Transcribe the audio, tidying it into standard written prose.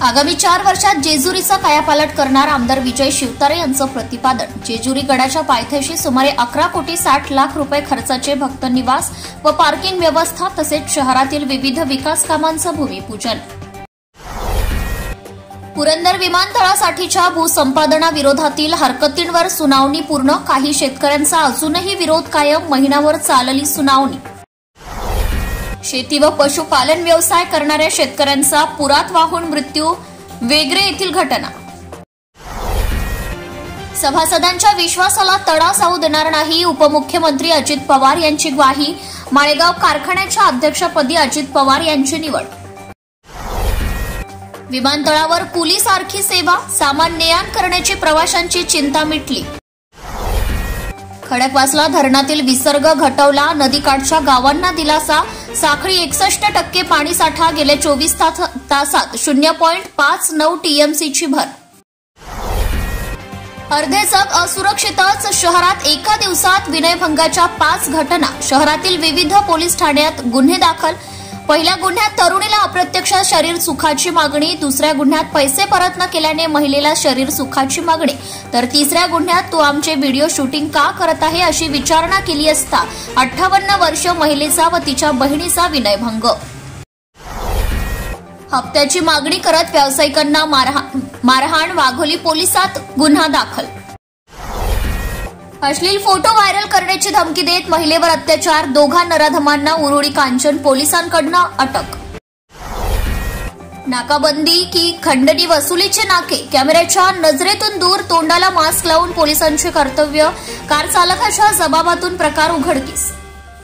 आगामी 4 वर्षात जेजुरीचा कायापालट करणार आमदार विजय शिवतारे यांचं प्रतिपादन। जेजुरी गडाच्या पायथ्याशी सुमारे 11 कोटी 60 लाख रुपये खर्चाचे भक्त निवास व पार्किंग व्यवस्था तसेच शहरातील विविध विकास कामांचं भूमिपूजन। पुरंदर विमानतळासाठीच्या भूसंपादनाविरोधातील हरकतींवर सुनावणी पूर्ण, काही शेतकऱ्यांचा अजूनही विरोध कायम, महिनाभर चालली सुनावणी। शेती व पशुपालन व्यवसाय करणाऱ्या शेतकऱ्यांचा पुरात वाहून मृत्यू, वेगरे येथील घटना। सभासदांच्या विश्वासाला तडा जाऊ देणार नाही, उपमुख्यमंत्री अजित पवार यांची ग्वाही। माळेगाव कारखान्याच्या अध्यक्षपदी अजित पवार यांची निवड। विमानतळावर कुलीसारखी सेवा, सामान ने-आण करण्याची प्रवाशांची चिंता मिटली। खडकवासला धरणातील विसर्ग घटवला, नदीकाठच्या गावांना दिलासा। साखळी 61% पाणीसाठा, गेल्या 24 तासात 0.59 टीएमसीची भर। अर्धे जग असुरक्षितच, शहरात एका दिवसात विनयभंगाच्या 5 घटना। शहरातील विविध पोलीस ठाण्यात गुन्हे दाखल। पहिल्या गुन्ह्यात तरुणीला अप्रत्यक्ष शरीर सुखाची मागणी, दुसऱ्या गुन्ह्यात पैसे परत न केल्याने महिलेला शरीर सुखाची मागणी, तर तिसऱ्या गुन्ह्यात तू आमचे व्हिडिओ शूटिंग का करत आहे अशी विचारणा केली असता 58 वर्ष महिलेचा व तिच्या बहिणीचा विनयभंग। हप्त्याची मागणी करत व्यावसायिकांना मारहाण, वाघोली पोलिसात गुन्हा दाखल। अश्लील फोटो व्हायरल करण्याची धमकी देत महिलेवर अत्याचार, दोघा नराधमांना उरुळी कांचन पोलिसांकडून अटक। नाकाबंदी की खंडणी वसुलीचे नाके, कॅमेऱ्याच्या नजरेतून दूर, तोंडाला मास्क लावून पोलिसांचे कर्तव्य, कार चालकाच्या जबाबातून प्रकार उघडकीस।